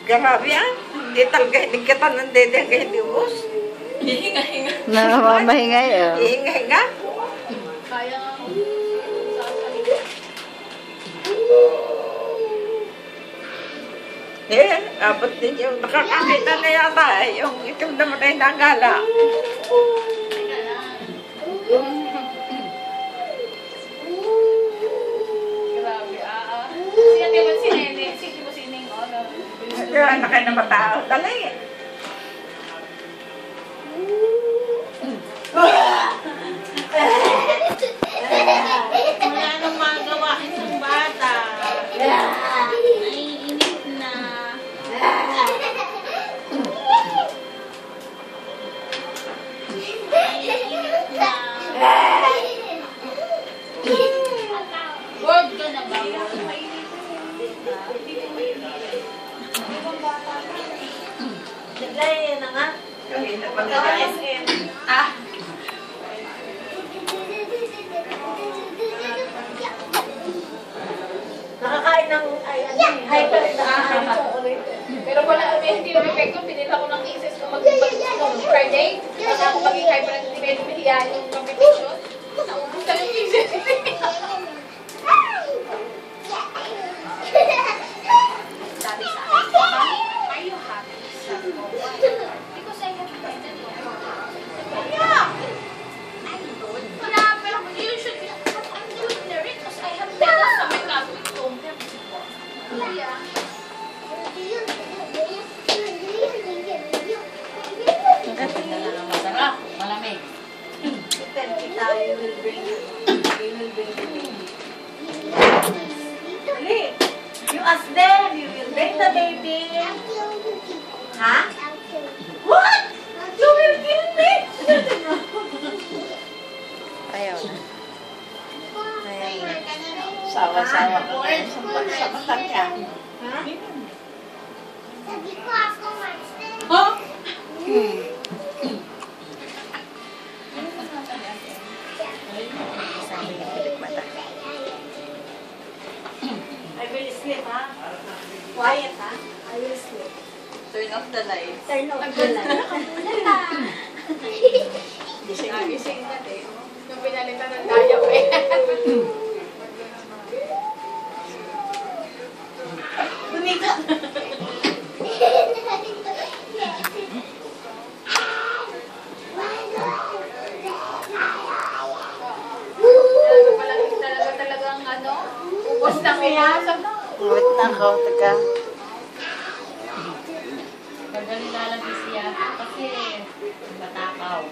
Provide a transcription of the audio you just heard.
Grabe ah. Hindi talaga kita ng dede ang hindi ubos. Hihinga-hinga. Namamahingay oh. Hihinga-hinga. Kaya nga mo. Abot din yung nakakakita na yata yung itim na matay na gala. Grabe, Siya di ba si Nene? Sige mo si Ning, Kaya anak kayo na matao. Dali. Wala nang magawa itong bata. Naiinip na. Naiinip na. Word ka na ba? Naglaya na nga. Kami na pag-alas. Nakakain ng hyper na Pero wala kami hindi yung effect ko. Pinila ko ng cases ko mag-Friday. Kasi ako maging hyperactive. Mahihiyan yung competition. Naubos na yung cases. Sabi sa akin, Mommy, are you happy? Sabi ko, why? Because I have attended your program. Yeah! I'm good. Wala, pero you should be, but I'm good in the ring because I have medals sa my Catholic home. Yeah. Masarap. Malamig. kita, you will bring it. You will bring it. Dali. You ask them, you will bring the baby. Ha? What? You will kill me? Ayaw na. Ayaw na. Sawa-sawa ka kayo sa mata niya. Ha? Sabi ko ako master. Huh? Sabi ng pilik mata. I will sleep, ha? Quiet, ha? I will sleep. Turn off the light. Turn off the light. Nagising na din. Nung pinalitan ng diap eh. Bumika. Talagang ubos na pinasok na. Wait na ako, taga. Magaling lalabis siya kasi matakaw.